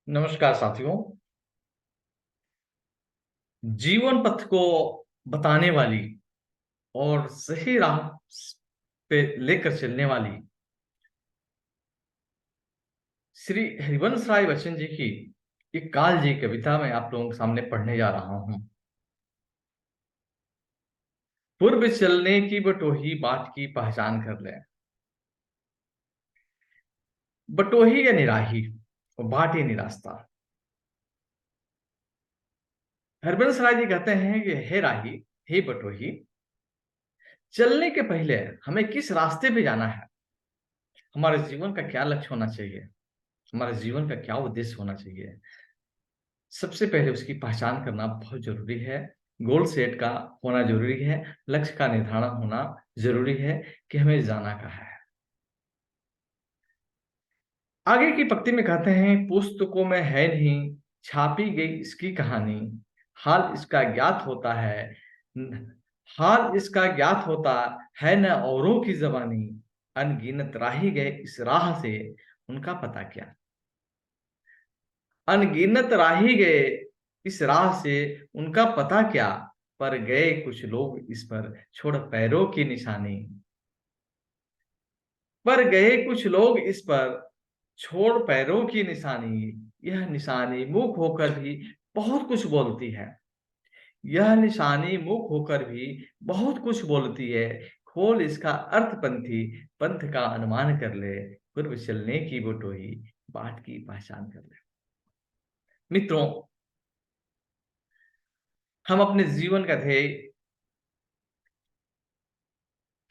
नमस्कार साथियों। जीवन पथ को बताने वाली और सही राह पे लेकर चलने वाली श्री हरिवंश राय बच्चन जी की एक काल जी कविता मैं आप लोगों के सामने पढ़ने जा रहा हूं। पूर्व चलने की बटोही बाट की पहचान कर ले। बटोही या निराही और बाट या निरास्ता। हरिवंश राय जी कहते हैं कि हे राही, हे बटोही, चलने के पहले हमें किस रास्ते पे जाना है, हमारे जीवन का क्या लक्ष्य होना चाहिए, हमारे जीवन का क्या उद्देश्य होना चाहिए, सबसे पहले उसकी पहचान करना बहुत जरूरी है। गोल सेट का होना जरूरी है। लक्ष्य का निर्धारण होना जरूरी है कि हमें जाना कहाँ है। आगे की पंक्ति में कहते हैं, पुस्तकों में है नहीं छापी गई इसकी कहानी, हाल इसका ज्ञात होता है हाल इसका ज्ञात होता है न औरों की जबानी, अनगिनत राही गए इस राह से उनका पता क्या। अनगिनत राही गए इस राह से उनका पता क्या, पर गए कुछ लोग इस पर छोड़ पैरों की निशानी। पर गए कुछ लोग इस पर छोड़ पैरों की निशानी, यह निशानी मुख होकर भी बहुत कुछ बोलती है। यह निशानी मुख होकर भी बहुत कुछ बोलती है। खोल इसका अर्थ पंथी, पंथ का अनुमान कर ले, पूर्व चलने की बटोही बाट की पहचान कर ले। मित्रों, हम अपने जीवन का ध्येय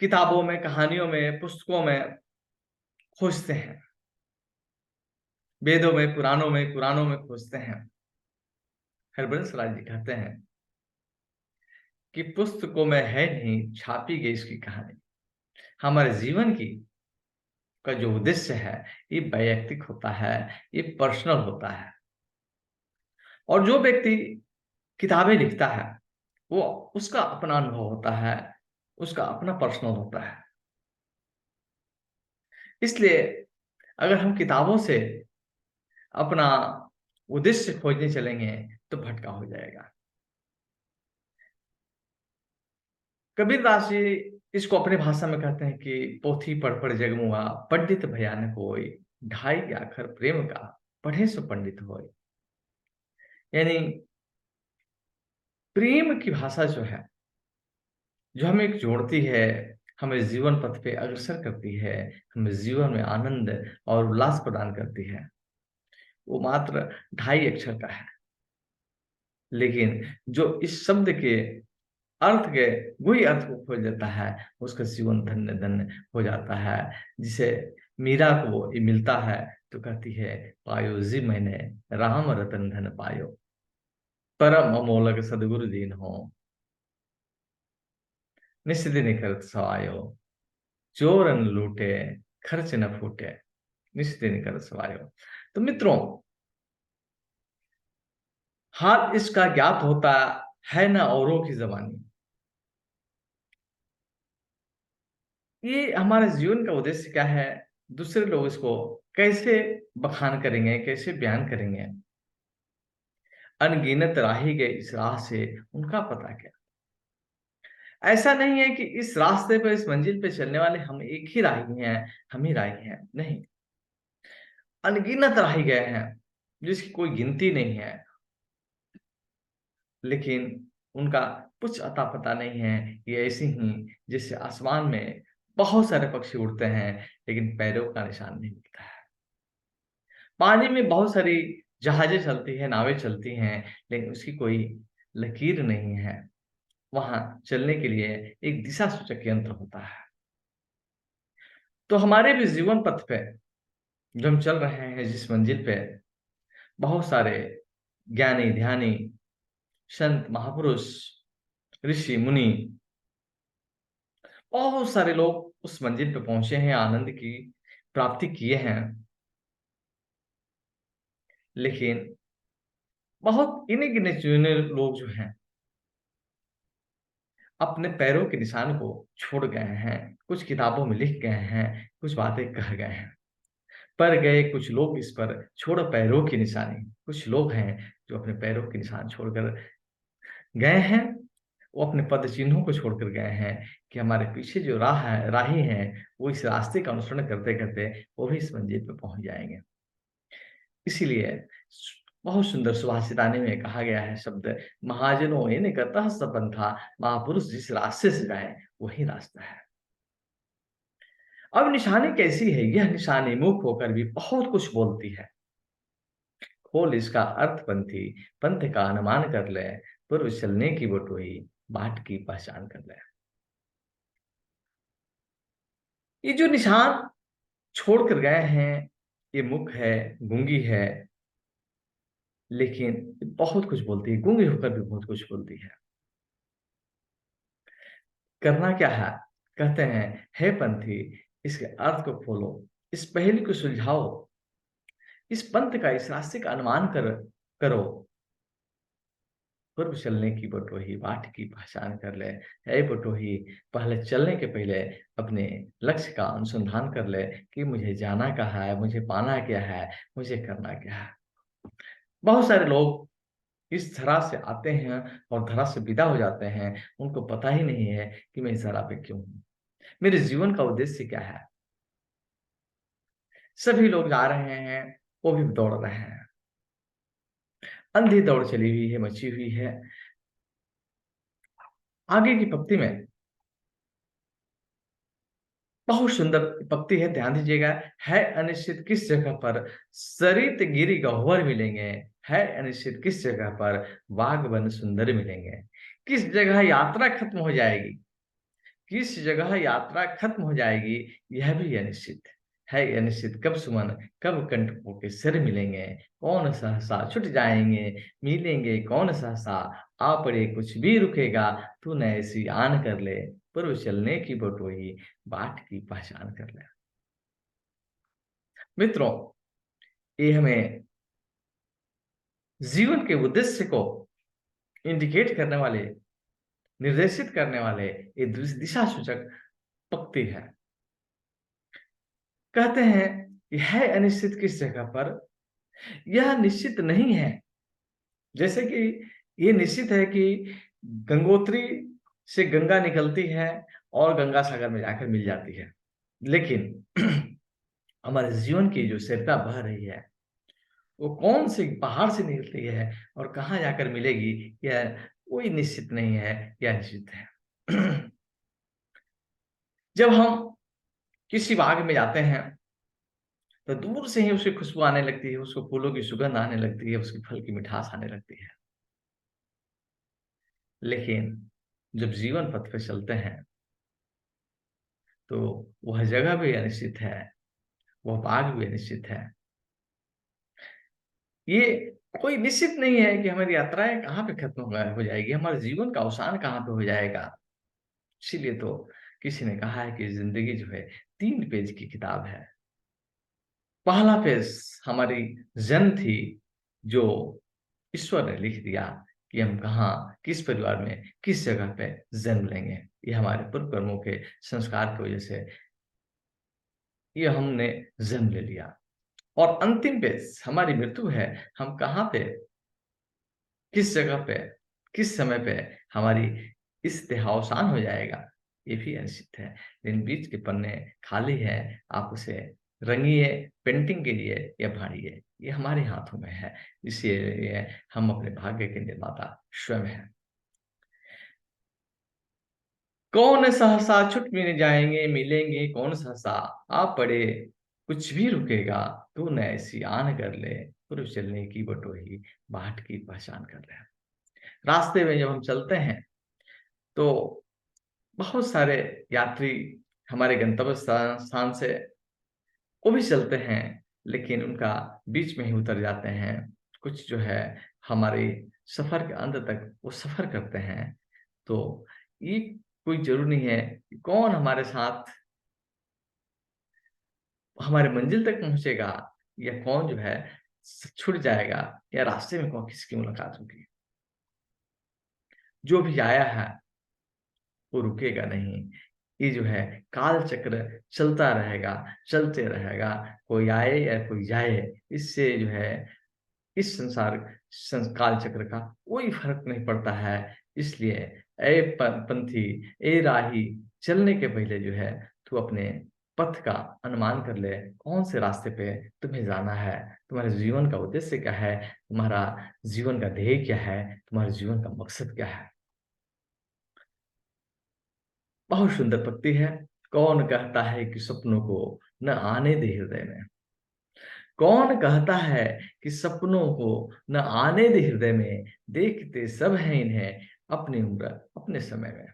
किताबों में, कहानियों में, पुस्तकों में खोजते हैं। वेदों में, पुराणों में, कुरानों में खोजते हैं। हरबंस राय जी कहते हैं कि पुस्तकों में है नहीं छापी गई इसकी कहानी। हमारे जीवन की का जो उद्देश्य है, ये वैयक्तिक होता है, ये पर्सनल होता है। और जो व्यक्ति किताबें लिखता है, वो उसका अपना अनुभव होता है, उसका अपना पर्सनल होता है। इसलिए अगर हम किताबों से अपना उद्देश्य खोजने चलेंगे तो भटका हो जाएगा। कबीरदास जी इसको अपनी भाषा में कहते हैं कि पोथी पढ़ जगमुआ पंडित भयानक होय, ढाई आखर प्रेम का पढ़े सो पंडित होय। यानी प्रेम की भाषा जो है, जो हमें जोड़ती है, हमें जीवन पथ पे अग्रसर करती है, हमें जीवन में आनंद और उल्लास प्रदान करती है, वो मात्र ढाई अक्षर का है। लेकिन जो इस शब्द के अर्थ के वही अर्थ को खोज देता है, उसका जीवन धन्य धन्य हो जाता है। जिसे मीरा को वो ये मिलता है तो कहती है, पायो जी मैंने राम रतन धन पायो, परम अमोलक सदगुरु दीन हो, निस्दिन दिन करत सवायो, चोर न लूटे खर्च न फूटे, निस्दिन दिन करत सवायो। तो मित्रों, हाल इसका ज्ञात होता है न औरों की जबानी। ये हमारे जीवन का उद्देश्य क्या है, दूसरे लोग इसको कैसे बखान करेंगे, कैसे बयान करेंगे। अनगिनत राही गए इस राह से उनका पता क्या। ऐसा नहीं है कि इस रास्ते पर, इस मंजिल पे चलने वाले हम एक ही राही हैं, हम ही राही हैं, नहीं। अनगिनत राही गए हैं जिसकी कोई गिनती नहीं है, लेकिन उनका कुछ अता पता नहीं है। ये ऐसी ही जैसे आसमान में बहुत सारे पक्षी उड़ते हैं लेकिन पैरों का निशान नहीं मिलता है। पानी में बहुत सारी जहाजें चलती हैं, नावें चलती हैं, लेकिन उसकी कोई लकीर नहीं है। वहां चलने के लिए एक दिशा सूचक यंत्र होता है। तो हमारे भी जीवन पथ पे जो हम चल रहे हैं, जिस मंजिल पे, बहुत सारे ज्ञानी ध्यानी, संत महापुरुष, ऋषि मुनि, बहुत सारे लोग उस मंजिल पे पहुंचे हैं, आनंद की प्राप्ति किए हैं। लेकिन बहुत इन्हीं गिने चुने लोग जो हैं, अपने पैरों के निशान को छोड़ गए हैं, कुछ किताबों में लिख गए हैं, कुछ बातें कह गए हैं। पर गए कुछ लोग इस पर छोड़ पैरों की निशानी। कुछ लोग हैं जो अपने पैरों के निशान छोड़कर गए हैं, वो अपने पद चिन्हों को छोड़कर गए हैं कि हमारे पीछे जो राही हैं, वो इस रास्ते का अनुसरण करते-करते वो भी इस मंजिल पे पहुँच जाएँगे। इसीलिए बहुत सुंदर सुभाषिताने में कहा गया है शब्द, महाजनों इन गतः स पंथा, महापुरुष जिस रास्ते से जाए वही रास्ता है। अब निशानी कैसी है? यह निशानी मुख होकर भी बहुत कुछ बोलती है। खोल इसका अर्थ पंथी, पंथ का अनुमान कर ले, पूर्व चलने की बटोही, बाट की पहचान कर ले। ये जो निशान छोड़कर गए हैं, ये मुख है, गूंगी है, लेकिन बहुत कुछ बोलती है, गूंगी होकर भी बहुत कुछ बोलती है। करना क्या है? कहते हैं, हे पंथी, इसके अर्थ को खोलो, इस पहेली को सुलझाओ, इस पंथ का, इस रास्ते का अनुमान करो, पूर्व चलने की बटोही, बाट की पहचान कर ले। हे बटोही, पहले चलने के पहले अपने लक्ष्य का अनुसंधान कर ले कि मुझे जाना कहाँ है, मुझे पाना क्या है, मुझे करना क्या है। बहुत सारे लोग इस धरा से आते हैं और धरा से विदा हो जाते हैं, उनको पता ही नहीं है कि मैं इस धरा पे क्यों हूँ? मेरे जीवन का उद्देश्य क्या है? सभी लोग जा रहे हैं, वो भी दौड़ रहे हैं। अंधी दौड़ चली हुई है, मची हुई है। आगे की पंक्ति में बहुत सुंदर पंक्ति है, ध्यान दीजिएगा। है अनिश्चित किस जगह पर सरित गिरि गह्वर मिलेंगे, है अनिश्चित किस जगह पर बाग वन सुंदर मिलेंगे। किस जगह यात्रा खत्म हो जाएगी, किस जगह यात्रा खत्म हो जाएगी, यह भी अनिश्चित है। अनिश्चित कब सुमन, कब कंटकों के सिर मिलेंगे, कौन सहसा छुट जाएंगे, मिलेंगे कौन सहसा, आ पड़े कुछ भी रुकेगा, तू न ऐसी आन कर ले, पूर्व चलने की बटोही, बाट की पहचान कर ले। मित्रों, ये हमें जीवन के उद्देश्य को इंडिकेट करने वाले, निर्देशित करने वाले ये दिशा सूचक पंक्ति है। कहते हैं कि है अनिश्चित किस जगह पर, यह निश्चित नहीं है। जैसे कि ये निश्चित है कि गंगोत्री से गंगा निकलती है और गंगा सागर में जाकर मिल जाती है, लेकिन हमारे जीवन की जो सरिता बह रही है, वो कौन से पहाड़ से निकलती है और कहाँ जाकर मिलेगी, यह कोई निश्चित नहीं है, यह निश्चित है। जब हम किसी बाग में जाते हैं, तो दूर से ही उसकी खुशबू आने लगती है, उसको फूलों की सुगंध आने लगती है, उसके फल की मिठास आने लगती है। लेकिन जब जीवन पथ पे चलते हैं, तो वह जगह भी अनिश्चित है, वह बाग भी अनिश्चित है। ये कोई निश्चित नहीं है कि हमारी यात्राएँ कहाँ पे खत्म हो जाएगी, हमारे जीवन का अवसान कहाँ पे हो जाएगा। इसीलिए तो किसी ने कहा है कि ज़िंदगी जो है 3 पेज की किताब है। पहला पेज हमारी जन्म थी, जो ईश्वर ने लिख दिया कि हम कहाँ, किस परिवार में, किस जगह पे जन्म लेंगे। ये हमारे पूर्व कर्मों के संस्कार की वजह से ये हमने जन्म ले लिया। और अंतिम पेज हमारी मृत्यु है, हम कहाँ पे, किस जगह पे, किस समय पे हमारी इस देहावसान हो जाएगा, ये भी अनिश्चित है। लेकिन बीच के पन्ने खाली है, आप उसे रंगिए, पेंटिंग कीजिए या फाड़िए, ये हमारे हाथों में है। इसलिए हम अपने भाग्य के निर्माता स्वयं हैं। कौन सहसा छुट मिल जाएंगे, मिलेंगे कौन सहसा, आप पड़े कुछ भी रुकेगा, तू न ऐसी आन कर ले, पूर्व चलने की बटोही, बाट की पहचान कर ले। रास्ते में जब हम चलते हैं, तो बहुत सारे यात्री हमारे गंतव्य स्थान से वो भी चलते हैं, लेकिन उनका बीच में ही उतर जाते हैं। कुछ जो है हमारे सफर के अंत तक वो सफर करते हैं। तो ये कोई ज़रूरी नहीं है कि कौन हमारे साथ हमारे मंजिल तक पहुँचेगा, या कौन जो है छूट जाएगा, या रास्ते में कौन किसकी मुलाकात होगी। जो भी आया है वो रुकेगा नहीं। ये जो है काल चक्र चलता रहेगा, चलते रहेगा। कोई आए या कोई जाए, इससे जो है इस काल चक्र का कोई फर्क नहीं पड़ता है। इसलिए ए पंथी, ए राही, चलने के पहले जो है तू अपने पथ का अनुमान कर ले, कौन से रास्ते पे तुम्हें जाना है, तुम्हारे जीवन का उद्देश्य क्या है, तुम्हारा जीवन का ध्येय क्या है, तुम्हारे जीवन का मकसद क्या है। बहुत सुंदर पक्ति है। कौन कहता है कि सपनों को न आने दे हृदय में। कौन कहता है कि सपनों को न आने दे हृदय में, देखते सब हैं इन्हें अपनी उम्र अपने समय में।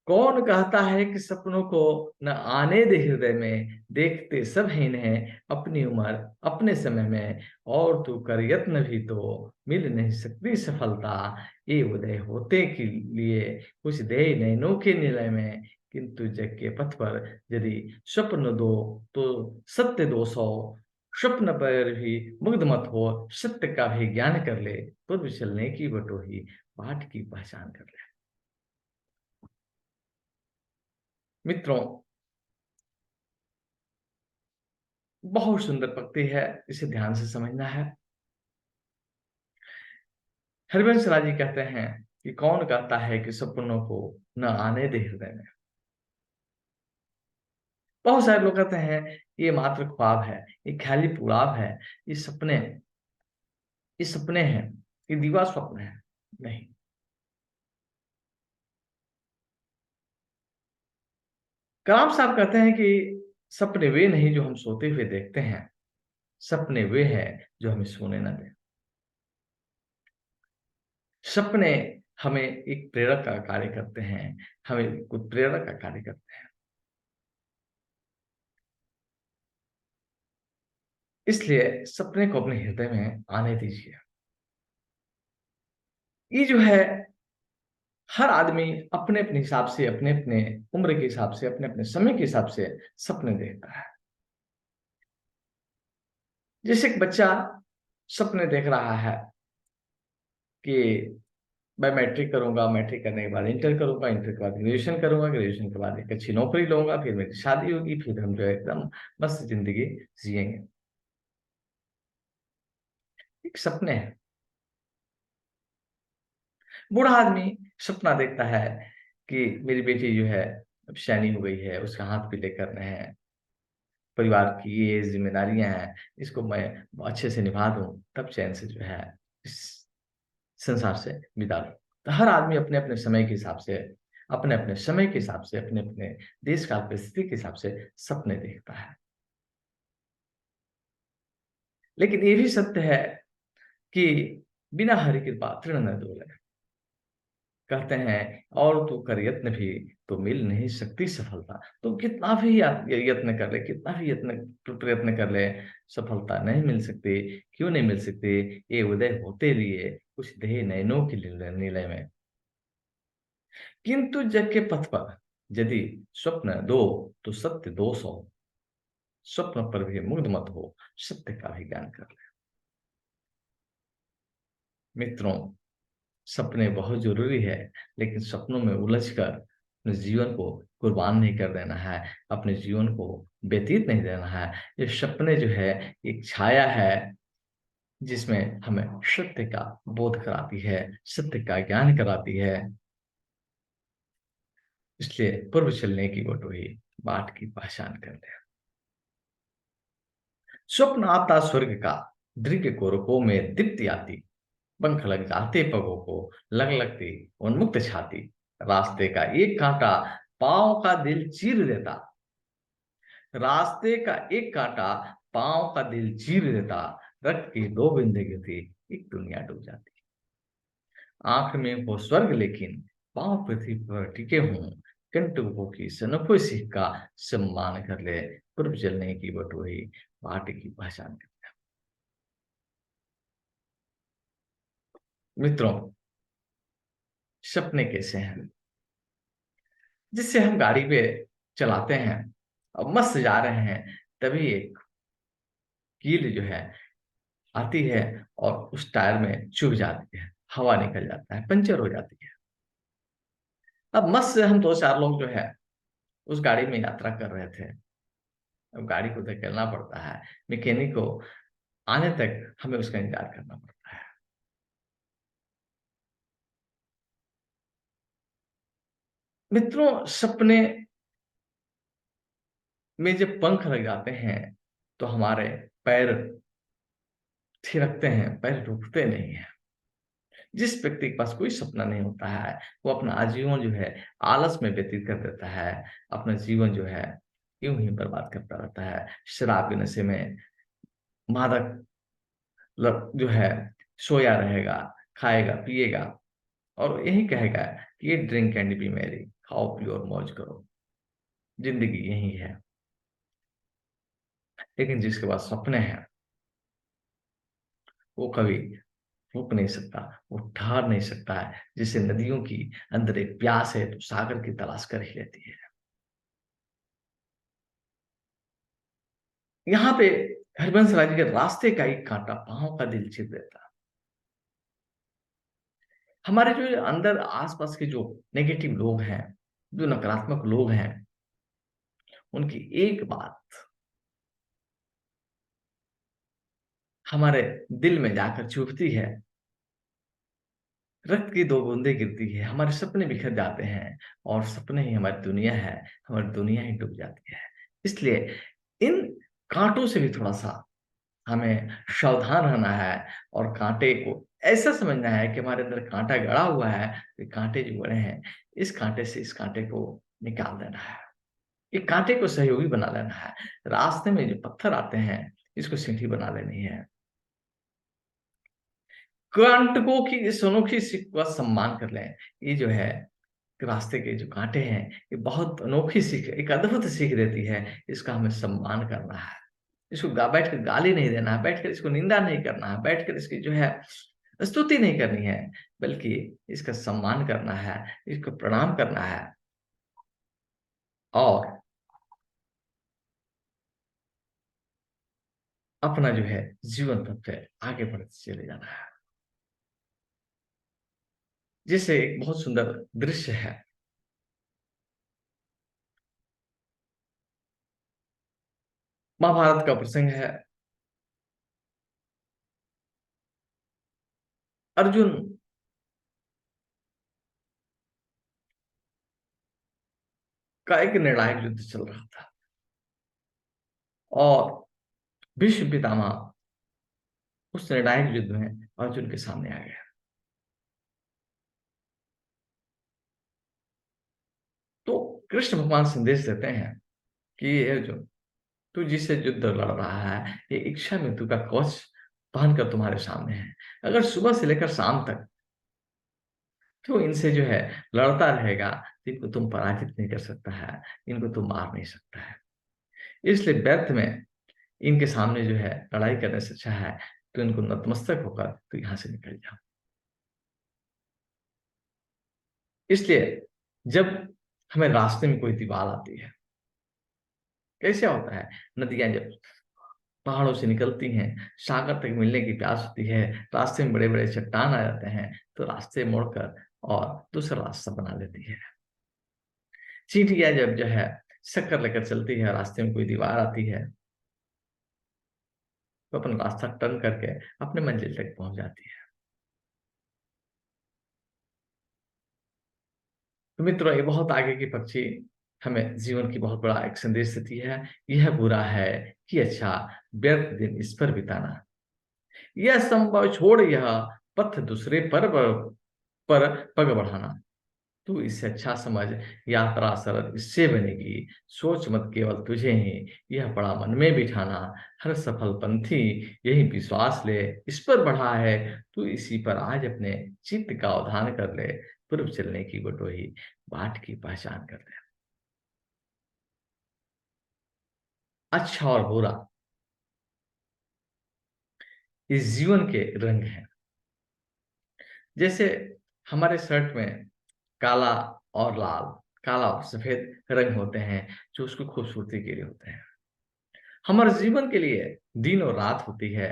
कौन कहता है कि सपनों को न आने दे हृदय में, देखते सब हैं इन्हें अपनी उम्र अपने समय में। और तू कर यत्न भी तो मिल नहीं सकती सफलता, ये उदय होते के लिए कुछ दे नैनों के निलय में। किंतु जग के पथ पर यदि स्वप्न दो तो सत्य 200, स्वप्न पर भी मुग्ध मत हो, सत्य का भी ज्ञान कर ले, पूर्व चलने की बटोही बाट की पहचान कर ले। मित्रों, बहुत सुंदर पंक्ति है, इसे ध्यान से समझना है। हरिवंश राय जी कहते हैं कि कौन कहता है कि सपनों को न आने दे हृदय में। बहुत सारे लोग कहते हैं ये मात्र ख्वाब है, ये ख्याली पुलाव है, ये सपने, ये सपने हैं, ये दीवा स्वप्न है। नहीं, कलाम साहब कहते हैं कि सपने वे नहीं जो हम सोते हुए देखते हैं, सपने वे हैं जो हमें सोने न दें। सपने हमें एक प्रेरक का कार्य करते हैं, हमें कुछ प्रेरक का कार्य करते हैं। इसलिए सपने को अपने हृदय में आने दीजिए। ये जो है हर आदमी अपने अपने हिसाब से, अपने अपने उम्र के हिसाब से, अपने अपने समय के हिसाब से सपने देखता है। जैसे एक बच्चा सपने देख रहा है कि मैं मैट्रिक करूंगा, मैट्रिक करने के बाद इंटर करूंगा, इंटर के बाद ग्रेजुएशन करूंगा, ग्रेजुएशन के बाद एक अच्छी नौकरी लूंगा, फिर मेरी शादी होगी, फिर हम जो है एकदम मस्त जिंदगी जिएंगे। एक सपने हैं। बूढ़ा आदमी सपना देखता है कि मेरी बेटी जो है अब सैनी हो गई है, उसका हाथ पीले करने हैं, परिवार की ये जिम्मेदारियां हैं, इसको मैं अच्छे से निभा दूं, तब चैन से जो है इस संसार से विदा लूं। तो हर आदमी अपने अपने समय के हिसाब से, अपने अपने समय के हिसाब से, अपने अपने देश काल परिस्थिति के हिसाब से सपने देखता है। लेकिन ये भी सत्य है कि बिना हरि कृपा तृण न डोले। कहते हैं और तू कर यत्न भी तो मिल नहीं सकती सफलता। तो कितना भी यत्न कर ले, कितना भी यत्न प्रयत्न कर ले, सफलता नहीं मिल सकती। क्यों नहीं मिल सकती? ये उदय होते लिए कुछ देह नयनों के निलय में। किंतु जग के पथ पर यदि स्वप्न दो तो सत्य 200, स्वप्न पर भी मुग्ध मत हो, सत्य का भी ज्ञान कर ले। मित्रों, सपने बहुत जरूरी है, लेकिन सपनों में उलझकर अपने जीवन को कुर्बान नहीं कर देना है, अपने जीवन को व्यतीत नहीं देना है। ये सपने जो है एक छाया है जिसमें हमें सत्य का बोध कराती है, सत्य का ज्ञान कराती है। इसलिए पूर्व चलने की बटोही बाट की पहचान कर ले। स्वप्न आता स्वर्ग का, दृग कोरकों में दीप्ति आती, पंख लग जाते पगों को, लग लगती उन्मुक्त छाती। रास्ते का एक कांटा पांव का दिल चीर देता, रास्ते का एक कांटा पांव का दिल चीर देता, रक्त की 2 बूंदें गिरती एक दुनिया डूब जाती। आंख में हो स्वर्ग लेकिन पांव पृथ्वी पर टिके हों, कंटकों की सनकों सीख का सम्मान कर ले, पूर्व चलने की बटोही बाट की पहचान कर। मित्रों, सपने कैसे हैं? जिससे हम गाड़ी पे चलाते हैं और मस्त जा रहे हैं, तभी एक कील जो है आती है और उस टायर में चुभ जाती है, हवा निकल जाता है, पंचर हो जाती है। अब मस्त से हम 2-4 लोग जो है उस गाड़ी में यात्रा कर रहे थे। अब गाड़ी को धकेलना पड़ता है, मैकेनिक को आने तक हमें उसका इंतज़ार करना पड़ता है। मित्रों, सपने में जब पंख लग जाते हैं, तो हमारे पैर थिरकते हैं, पैर रुकते नहीं हैं। जिस व्यक्ति के पास कोई सपना नहीं होता है, वो अपना आजीवन जो है आलस में व्यतीत कर देता है, अपना जीवन जो है यूँ ही बर्बाद करता रहता है। शराब के नशे में, मादक जो है सोया रहेगा, खाएगा, पिएगा और यही कहेगा कि ये ड्रिंक एंड बी मैरी, खाओ पियो और मौज करो, ज़िंदगी यही है। लेकिन जिसके पास सपने हैं, वो कभी रुक नहीं सकता, वो ठहर नहीं सकता है। जैसे नदियों की अंदर एक प्यास है, तो सागर की तलाश कर ही लेती है। यहाँ पे हरिवंश राय जी के रास्ते का एक कांटा पाँव का दिल चीर देता। हमारे जो अंदर आस-पास के जो नेगेटिव लोग हैं, जो नकारात्मक लोग हैं, उनकी एक बात हमारे दिल में जाकर चुभती है, रक्त की 2 बूंदें गिरती है, हमारे सपने बिखर जाते हैं और सपने ही हमारी दुनिया है, हमारी दुनिया ही डूब जाती है। इसलिए इन काँटों से भी थोड़ा-सा हमें सावधान रहना है और काँटे को ऐसा समझना है कि हमारे अंदर काँटा गड़ा हुआ है, ये काँटे जो गड़े हैं, इस काँटे से इस काँटे को निकाल देना है। ये काँटे को सहयोगी बना लेना है। रास्ते में जो पत्थर आते हैं, इसको सीढ़ी बना लेनी है। कांटकों की इस अनोखी सीख का सम्मान कर लें। ये जो है रास्ते के जो काँटे हैं, ये बहुत अनोखी सीख, एक अद्भुत सीख देती है। इसका हमें सम्मान करना है। इसको बैठ कर गाली नहीं देना है, बैठकर इसको निंदा नहीं करना है, बैठकर इसकी जो है स्तुति नहीं करनी है, बल्कि इसका सम्मान करना है, इसको प्रणाम करना है और अपना जो है जीवन पथ पे आगे बढ़ते चले जाना है। जैसे एक बहुत सुंदर दृश्य है, महाभारत का प्रसंग है। अर्जुन का एक निर्णायक युद्ध चल रहा था और भीष्म पितामह उस निर्णायक युद्ध में अर्जुन के सामने आ गया। तो कृष्ण भगवान संदेश देते हैं कि ये अर्जुन, तू जिससे युद्ध लड़ रहा है, ये इच्छा मृत्यु का कवच पहनकर तुम्हारे सामने है। अगर सुबह से लेकर शाम तक तो इनसे जो है लड़ता रहेगा, तो इनको तुम पराजित नहीं कर सकता है, इनको तुम मार नहीं सकता है। इसलिए व्यर्थ में इनके सामने जो है लड़ाई करने से अच्छा है तो इनको नतमस्तक होकर तो यहाँ से निकल जाओ। इसलिए जब हमें रास्ते में कोई दीवार आती है, कैसे होता है, नदियाँ जब पहाड़ों से निकलती हैं, सागर तक मिलने की प्यास होती है, रास्ते में बड़े-बड़े चट्टान आ जाते हैं, तो रास्ते मोड़कर और दूसरा रास्ता बना लेती है। चींटियाँ जब जो है शक्कर लेकर चलती है, रास्ते में कोई दीवार आती है, तो अपना रास्ता टर्न करके अपने मंजिल तक पहुँच जाती है। तो मित्रों, ये बहुत आगे की पक्षी हमें जीवन की बहुत बड़ा एक संदेश देती है। यह बुरा है कि अच्छा, व्यर्थ दिन इस पर बिताना। यह संभव छोड़ यह पथ दूसरे पर पग बढ़ाना। तू इससे अच्छा समझ, यात्रा सरल इससे बनेगी। सोच मत केवल तुझे ही, यह बड़ा मन में बिठाना। हर सफल पंथी यही विश्वास ले, इस पर बढ़ा है, तू इसी पर आज अपने चित्त का अवधान कर ले। पूर्व चलने की बटोही, बाट की पहचान कर ले। अच्छा और बुरा, ये जीवन के रंग हैं। जैसे हमारे शर्ट में काला और लाल, काला और सफेद रंग होते हैं, जो उसकी खूबसूरती के लिए होते हैं। हमारे जीवन के लिए दिन और रात होती है।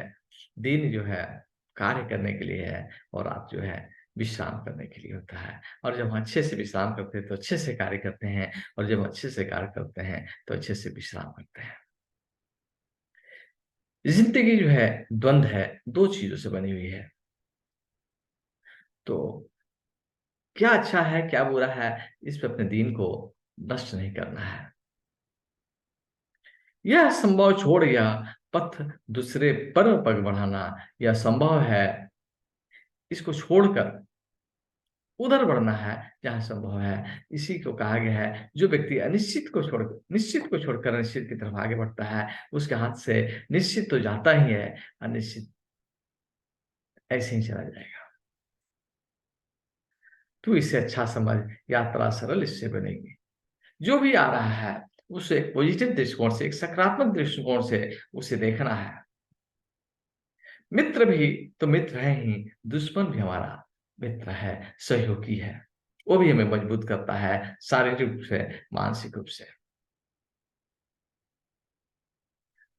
दिन जो है कार्य करने के लिए है और रात जो है विश्राम करने के लिए होता है। और जब हम अच्छे से विश्राम करते हैं, तो अच्छे से कार्य करते हैं, और जब हम अच्छे से कार्य करते हैं, तो अच्छे से विश्राम करते हैं। ज़िंदगी जो है, द्वंद है, 2 चीज़ों से बनी हुई है। तो क्या अच्छा है, क्या बुरा है, इस पे अपने दीन को नष्ट नहीं करना है। यह संभव छोड़ या पथ दूसरे पर पग बढ़ाना, यह संभव है, इसको छोड़कर उधर बढ़ना है जहाँ संभव है। इसी को कहा गया है, जो व्यक्ति निश्चित को छोड़कर अनिश्चित की तरफ आगे बढ़ता है, उसके हाथ से निश्चित तो जाता ही है, अनिश्चित ऐसे ही चला जाएगा। तू इसे अच्छा समझ, यात्रा सरल इससे बनेगी। जो भी आ रहा है, उसे एक पॉजिटिव दृष्टिकोण से, एक सकारात्मक दृष्टिकोण से उसे देखना है। मित्र भी तो मित्र है ही, दुश्मन भी हमारा मित्र है, सहयोगी है। वो भी हमें मजबूत करता है, शारीरिक रूप से, मानसिक रूप से।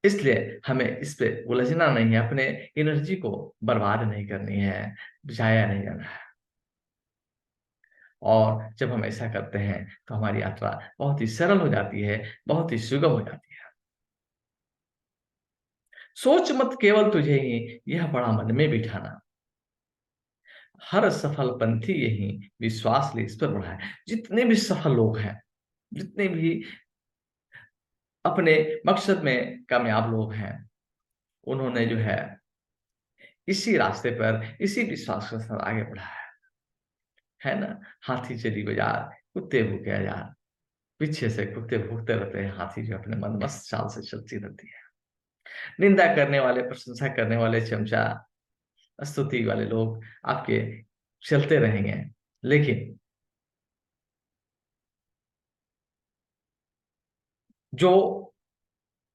इसलिए हमें इस पे उलझना नहीं है, अपने एनर्जी को बर्बाद नहीं करनी है, जाया नहीं जाना है। और जब हम ऐसा करते हैं, तो हमारी यात्रा बहुत ही सरल हो जाती है, बहुत ही सुगम हो जाती है। सोच मत केवल तुझे ही, यह बड़ा मन में बिठाना। हर सफल पंथी यही विश्वास ले इस पर बढ़ा है। जितने भी सफल लोग हैं, जितने भी अपने मकसद में कामयाब लोग हैं, उन्होंने जो है इसी रास्ते पर, इसी विश्वास के साथ आगे बढ़ा है ना? हाथी चली बाजार, कुत्ते भूखे हजार। पीछे से कुत्ते भूखते रहते हैं, हाथी जो अपने मनमस्त चाल से चलती रहती है। निंदा करने वाले, प्रशंसा करने वाले चमचा, स्तुति वाले लोग आपके चलते रहेंगे, लेकिन जो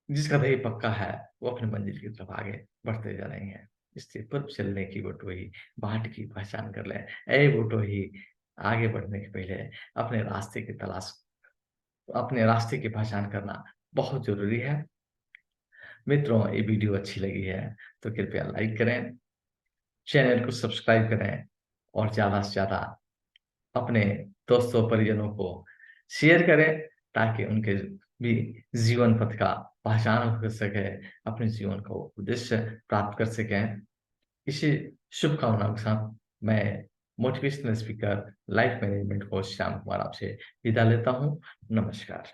जिसका ध्येय पक्का है, वो अपनी मंजिल की तरफ आगे बढ़ते जा रहे हैं। इसलिए पूर्व चलने की बटोही, बाट की पहचान कर लें। ऐ बटोही, आगे बढ़ने के पहले अपने रास्ते की तलाश, अपने रास्ते की पहचान करना बहुत ज़रूरी है। मित्रों, ये वीडियो अच्छी लगी है, तो कृपया लाइक करें, चैनल को सब्सक्राइब करें, और ज़्यादा से ज़्यादा अपने दोस्तों, परिजनों को शेयर करें, ताकि उनके भी जीवन पथ का पहचान हो सके, अपने जीवन को उद्देश्य प्राप्त कर सकें। इसी शुभकामनाओं के साथ मैं motivational speaker, life management coach Shyam Kumar आपसे विदा लेता हूँ। नमस्कार।